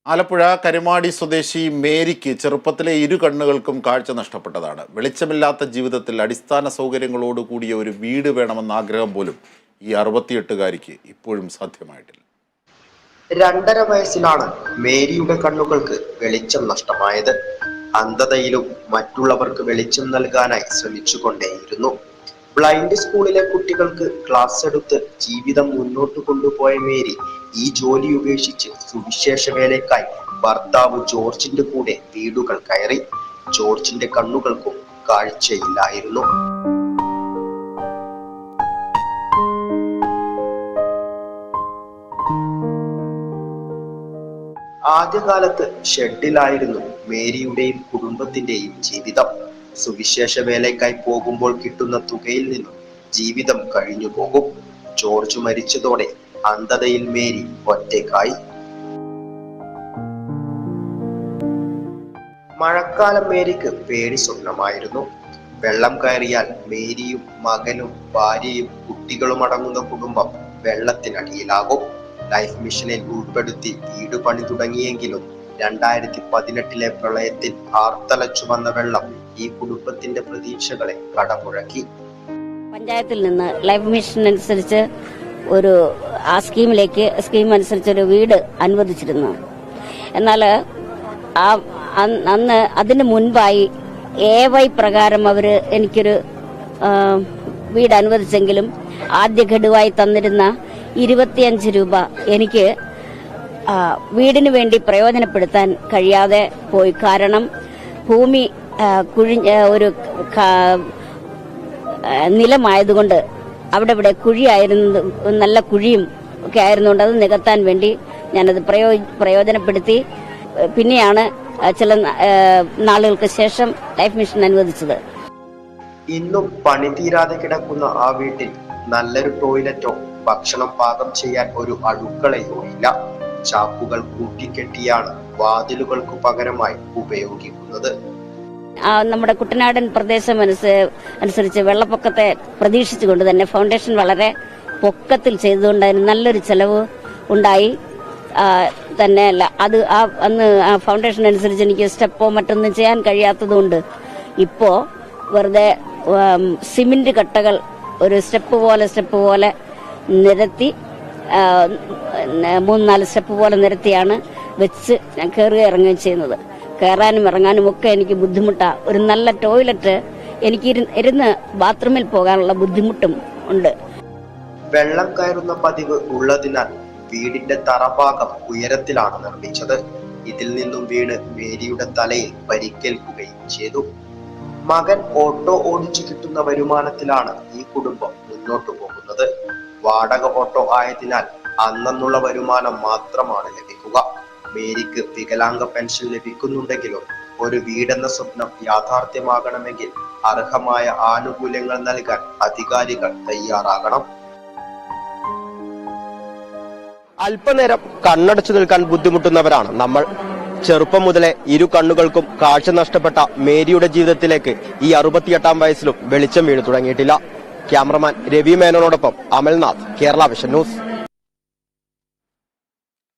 ആലപ്പുഴ കരുമാടി സ്വദേശി മേരിക്ക് ചെറുപ്പത്തിലെ ഇരു കണ്ണുകൾക്കും കാഴ്ച നഷ്ടപ്പെട്ടതാണ്. വെളിച്ചമില്ലാത്ത ജീവിതത്തിൽ അടിസ്ഥാന സൗകര്യങ്ങളോട് കൂടിയ ഒരു വീട് വേണമെന്ന ആഗ്രഹം പോലും ഈ 68-കാരിക്ക് ഇപ്പോഴും സാധ്യമായിട്ടില്ല. 2.5 വയസ്സിലാണ് മേരിയുടെ കണ്ണുകൾക്ക് വെളിച്ചം നഷ്ടമായത്. അന്ധതയിലും മറ്റുള്ളവർക്ക് വെളിച്ചം നൽകാനായി ശ്രമിച്ചുകൊണ്ടേയിരുന്നു. ബ്ലൈൻഡ് സ്കൂളിലെ കുട്ടികൾക്ക് ക്ലാസ് എടുത്ത് ജീവിതം മുന്നോട്ട് കൊണ്ടുപോയ മേരി ഈ ജോലി ഉപേക്ഷിച്ച് സുവിശേഷ വേലയ്ക്കായി ഭർത്താവ് ജോർജിന്റെ കൂടെ വീടുകൾ കയറി. ജോർജിന്റെ കണ്ണുകൾക്കും കാഴ്ചയില്ലായിരുന്നു. ആദ്യകാലത്ത് ഷെഡിലായിരുന്നു മേരിയുടെയും കുടുംബത്തിന്റെയും ജീവിതം. സുവിശേഷ വേലയ്ക്കായി പോകുമ്പോൾ കിട്ടുന്ന തുകയിൽ നിന്നും ജീവിതം കഴിഞ്ഞു പോകും. ജോർജ് മരിച്ചതോടെ അന്ധതയിൽ മേരി ഒറ്റയ്ക്കായി. മഴക്കാലം മേരിക്ക് പേടി സ്വപ്നമായിരുന്നു. വെള്ളം കയറിയാൽ മേരിയും മകനും ഭാര്യയും കുട്ടികളും അടങ്ങുന്ന കുടുംബം വെള്ളത്തിനടിയിലാകും. ലൈഫ് മിഷനിൽ ഉൾപ്പെടുത്തി വീട് പണി തുടങ്ങിയെങ്കിലും 2018 പ്രളയത്തിൽ ആർത്തലച്ചു വന്ന വെള്ളം ഈ കുടുംബത്തിന്റെ പ്രതീക്ഷകളെ കടമുഴക്കി. പഞ്ചായത്തിൽ നിന്ന് ലൈഫ് മിഷൻ അനുസരിച്ച് സ്കീം അനുസരിച്ച് ഒരു വീട് അനുവദിച്ചിരുന്നു. എന്നാൽ അന്ന് അതിന് മുൻപായി AY പ്രകാരം അവര് എനിക്കൊരു വീട് അനുവദിച്ചെങ്കിലും ആദ്യ ഗഡുവായി തന്നിരുന്ന 25 രൂപ എനിക്ക് വീടിന് വേണ്ടി പ്രയോജനപ്പെടുത്താൻ കഴിയാതെ പോയി. കാരണം ഭൂമി ഒരു നിലമായതുകൊണ്ട് അവിടെ കുഴിയായിരുന്നു, നല്ല കുഴിയും ഒക്കെ ആയിരുന്നുകൊണ്ട് അത് നികത്താൻ വേണ്ടി ഞാനത് പ്രയോജനപ്പെടുത്തി. പിന്നെയാണ് ചില നാളുകൾക്ക് ശേഷം ലൈഫ് മിഷൻ അനുവദിച്ചത്. ഇന്നും പണി തീരാതെ കിടക്കുന്ന ആ വീട്ടിൽ നല്ലൊരു ടോയ്ലറ്റോ ഭക്ഷണം പാകം ചെയ്യാൻ ഒരു അടുക്കളയോ ഇല്ല. ചാക്കുകൾ കൂട്ടിക്കെട്ടിയാണ് വാതിലുകൾക്ക് പകരമായി ഉപയോഗിക്കുന്നത്. നമ്മുടെ കുട്ടനാടൻ പ്രദേശം അനുസരിച്ച് വെള്ളപ്പൊക്കത്തെ പ്രതീക്ഷിച്ചുകൊണ്ട് തന്നെ ഫൗണ്ടേഷൻ വളരെ പൊക്കത്തിൽ ചെയ്തുകൊണ്ട് അതിന് നല്ലൊരു ചെലവ് ഉണ്ടായി. തന്നെയല്ല അത് അന്ന് ആ ഫൗണ്ടേഷൻ അനുസരിച്ച് എനിക്ക് സ്റ്റെപ്പോ മറ്റൊന്നും ചെയ്യാൻ കഴിയാത്തതുകൊണ്ട് ഇപ്പോ വെറുതെ സിമന്റ് കട്ടകൾ ഒരു സ്റ്റെപ്പ് പോലെ നിരത്തി 3-4 സ്റ്റെപ്പ് പോലെ നിരത്തിയാണ് വെച്ച് ഞാൻ കയറുകയും ഇറങ്ങുകയും ചെയ്യുന്നത്. കയറാനും ഇറങ്ങാനും ഒക്കെ എനിക്ക് ബുദ്ധിമുട്ടാണ്. ഒരു നല്ല ടോയ്ലറ്റ് എനിക്ക് ഇരുന്ന് ബാത്റൂമിൽ പോകാനുള്ള ബുദ്ധിമുട്ടും ഉണ്ട്. വെള്ളം കയറുന്ന പതിവ് ഉള്ളതിനാൽ വീടിന്റെ തറഭാഗം ഉയരത്തിലാണ് നിർമ്മിച്ചത്. ഇതിൽ നിന്നും വീണ് മേരിയുടെ തലയിൽ പരിക്കേൽക്കുകയും ചെയ്തു. മകൻ ഓട്ടോ ഓടിച്ചു കിട്ടുന്ന വരുമാനത്തിലാണ് ഈ കുടുംബം മുന്നോട്ടു പോകുന്നത്. വാടക ഓട്ടോ ആയതിനാൽ അന്നുള്ള വരുമാനം മാത്രമാണ് ലഭിക്കുക. മേരിക്ക് വികലാംഗ പെൻഷൻ ലഭിക്കുന്നുണ്ടെങ്കിലും ഒരു വീടെന്ന സ്വപ്നം യാഥാർത്ഥ്യമാകണമെങ്കിൽ അർഹമായ ആനുകൂല്യങ്ങൾ നൽകാൻ അധികാരികൾ തയ്യാറാകണം. അല്പനേരം കണ്ണടച്ചു നിൽക്കാൻ ബുദ്ധിമുട്ടുന്നവരാണ് നമ്മൾ. ചെറുപ്പം മുതലേ ഇരു കണ്ണുകൾക്കും കാഴ്ച നഷ്ടപ്പെട്ട മേരിയുടെ ജീവിതത്തിലേക്ക് ഈ 68-ാം വയസ്സിലും വെളിച്ചം വീണു തുടങ്ങിയിട്ടില്ല. ക്യാമറമാൻ രവി മേനോനോടൊപ്പം അമൽനാഥ്, കേരള വിഷൻ ന്യൂസ്.